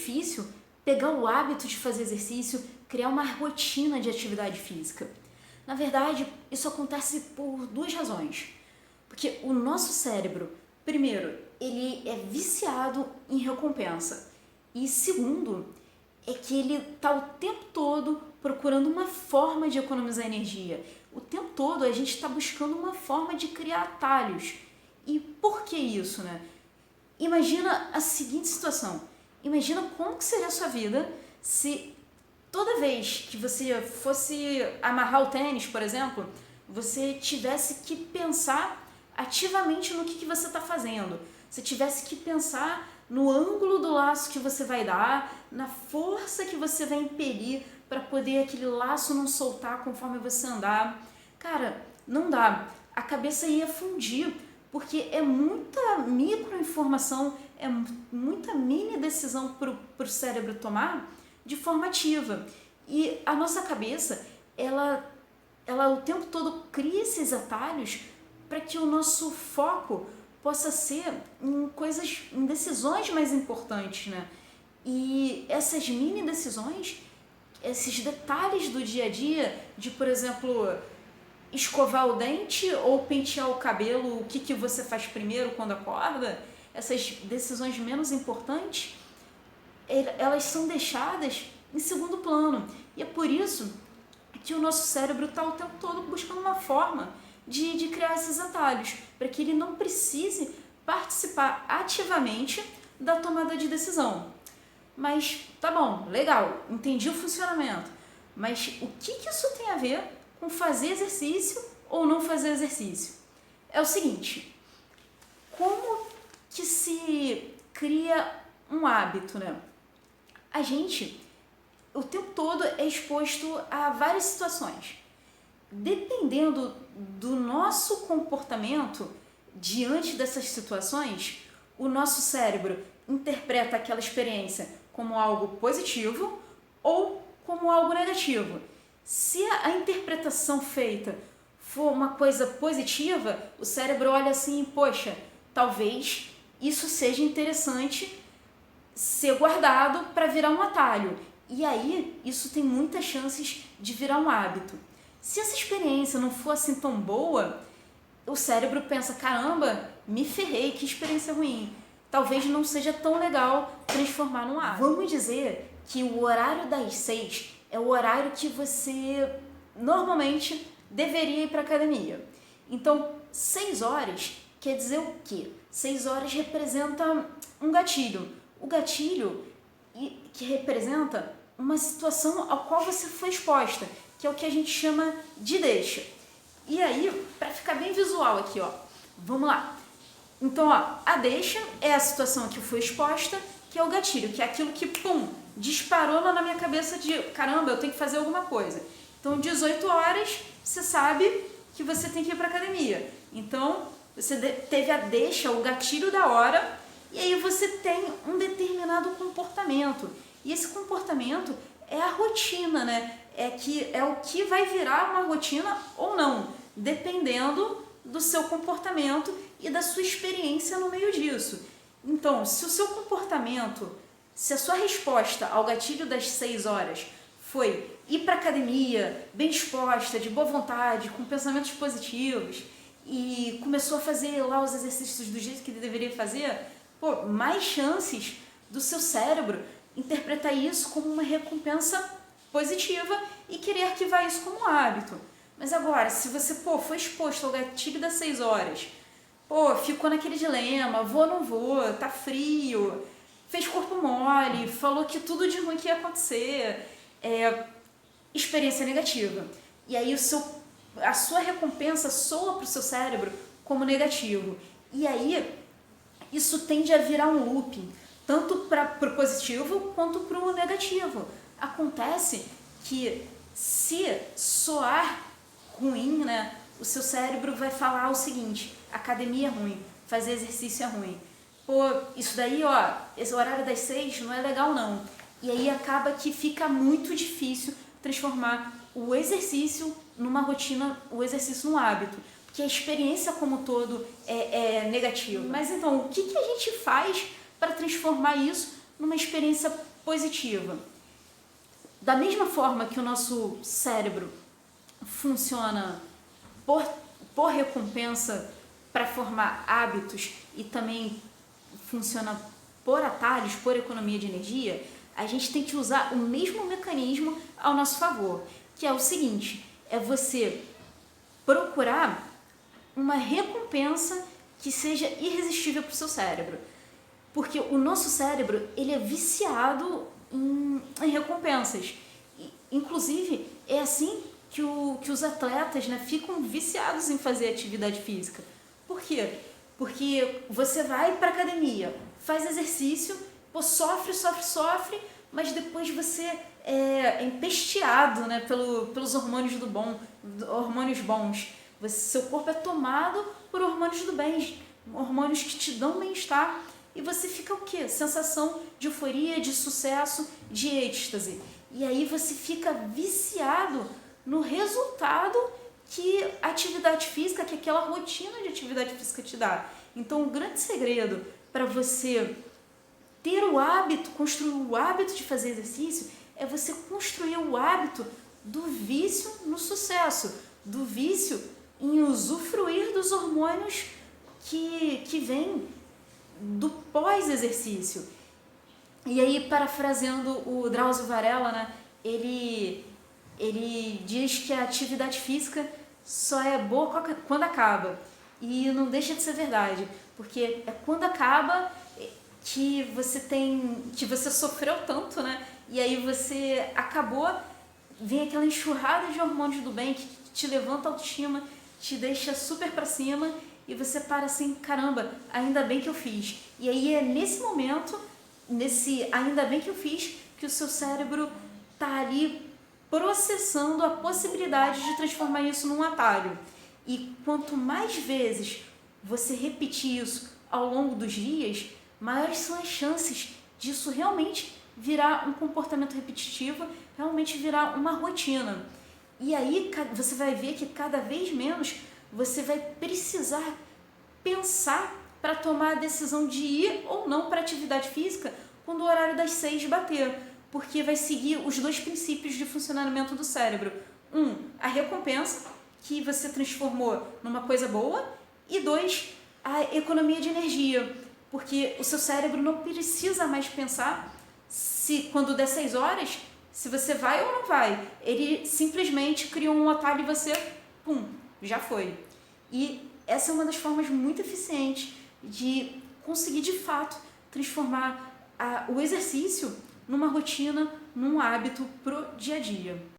difícil pegar o hábito de fazer exercício, criar uma rotina de atividade física. Na verdade, isso acontece por duas razões. Porque o nosso cérebro, primeiro, ele é viciado em recompensa. E segundo, é que ele está o tempo todo procurando uma forma de economizar energia. O tempo todo a gente está buscando uma forma de criar atalhos. E por que isso, né? Imagina a seguinte situação. Imagina como que seria a sua vida se toda vez que você fosse amarrar o tênis, por exemplo, você tivesse que pensar ativamente no que você está fazendo. Você tivesse que pensar no ângulo do laço que você vai dar, na força que você vai impelir para poder aquele laço não soltar conforme você andar. Cara, não dá. A cabeça ia fundir, porque é muita microinformação, é muita mini decisão para o cérebro tomar de forma ativa. E a nossa cabeça, ela o tempo todo cria esses atalhos para que o nosso foco possa ser em decisões mais importantes, né? E essas mini decisões, esses detalhes do dia a dia, de, por exemplo, escovar o dente ou pentear o cabelo, o que você faz primeiro quando acorda, essas decisões menos importantes, elas são deixadas em segundo plano. E é por isso que o nosso cérebro está o tempo todo buscando uma forma de criar esses atalhos, para que ele não precise participar ativamente da tomada de decisão. Mas tá bom, legal, entendi o funcionamento, mas o que isso tem a ver com fazer exercício ou não fazer exercício? É o seguinte, como que se cria um hábito, né? A gente, o tempo todo, é exposto a várias situações. Dependendo do nosso comportamento diante dessas situações, o nosso cérebro interpreta aquela experiência como algo positivo ou como algo negativo. Se a interpretação feita for uma coisa positiva, o cérebro olha assim, poxa, talvez isso seja interessante ser guardado para virar um atalho. E aí, isso tem muitas chances de virar um hábito. Se essa experiência não for assim tão boa, o cérebro pensa, caramba, me ferrei, que experiência ruim. Talvez não seja tão legal transformar num hábito. Vamos dizer que o horário das 6 é o horário que você normalmente deveria ir para a academia. Então, 6 horas quer dizer o quê? 6 horas representa um gatilho. O gatilho que representa uma situação ao qual você foi exposta, que é o que a gente chama de deixa. E aí, para ficar bem visual aqui, ó, vamos lá. Então, ó, a deixa é a situação que eu fui exposta, que é o gatilho, que é aquilo que, pum, disparou na minha cabeça de, caramba, eu tenho que fazer alguma coisa. Então, 18 horas, você sabe que você tem que ir para academia. Então, você teve a deixa, o gatilho da hora, e aí você tem um determinado comportamento. E esse comportamento é a rotina, né? É o que vai virar uma rotina ou não, dependendo do seu comportamento e da sua experiência no meio disso. Então, se o seu comportamento, se a sua resposta ao gatilho das 6 horas foi ir para a academia, bem disposta, de boa vontade, com pensamentos positivos, e começou a fazer lá os exercícios do jeito que ele deveria fazer, pô, mais chances do seu cérebro interpretar isso como uma recompensa positiva e querer arquivar isso como um hábito. Mas agora, se você, foi exposto ao gatilho das 6 horas, ficou naquele dilema, vou ou não vou, tá frio, fez corpo mole, falou que tudo de ruim que ia acontecer, experiência negativa. E aí a sua recompensa soa para o seu cérebro como negativo. E aí isso tende a virar um looping, tanto para o positivo quanto para o negativo. Acontece que se soar ruim, né, o seu cérebro vai falar o seguinte, academia é ruim, fazer exercício é ruim. Isso daí, esse horário das 6 não é legal não. E aí acaba que fica muito difícil transformar o exercício numa rotina, o exercício num hábito. Porque a experiência como um todo é negativa. Mas então, o que a gente faz para transformar isso numa experiência positiva. Da mesma forma que o nosso cérebro funciona por recompensa para formar hábitos e também funciona por atalhos, por economia de energia, a gente tem que usar o mesmo mecanismo ao nosso favor, que é o seguinte, é você procurar uma recompensa que seja irresistível para o seu cérebro. Porque o nosso cérebro, ele é viciado em recompensas. Inclusive, é assim que os atletas, né, ficam viciados em fazer atividade física. Por quê? Porque você vai para academia, faz exercício, sofre, mas depois você é empesteado, né, pelos hormônios hormônios bons. Seu corpo é tomado por hormônios do bem, hormônios que te dão bem-estar, e você fica o quê? Sensação de euforia, de sucesso, de êxtase. E aí você fica viciado no resultado que a atividade física, que aquela rotina de atividade física te dá. Então, o grande segredo para você ter o hábito, construir o hábito de fazer exercício, é você construir o hábito do vício no sucesso, do vício em usufruir dos hormônios que vêm do pós-exercício. E aí, parafraseando o Drauzio Varela, né, ele diz que a atividade física só é boa quando acaba. E não deixa de ser verdade, porque é quando acaba que você sofreu tanto, né? E aí você acabou, vem aquela enxurrada de hormônios do bem que te levanta a autoestima, te deixa super pra cima, e você para assim, caramba, ainda bem que eu fiz. E aí é nesse momento, nesse ainda bem que eu fiz, que o seu cérebro tá ali processando a possibilidade de transformar isso num atalho. E quanto mais vezes você repetir isso ao longo dos dias, maiores são as chances disso realmente virar um comportamento repetitivo, realmente virar uma rotina. E aí você vai ver que cada vez menos você vai precisar pensar para tomar a decisão de ir ou não para a atividade física quando o horário das 6 bater, porque vai seguir os dois princípios de funcionamento do cérebro. A recompensa, que você transformou numa coisa boa, e 2, a economia de energia, porque o seu cérebro não precisa mais pensar se quando der 6 horas, se você vai ou não vai. Ele simplesmente criou um atalho e você, já foi. E essa é uma das formas muito eficientes de conseguir, de fato, transformar o exercício numa rotina, num hábito pro dia a dia.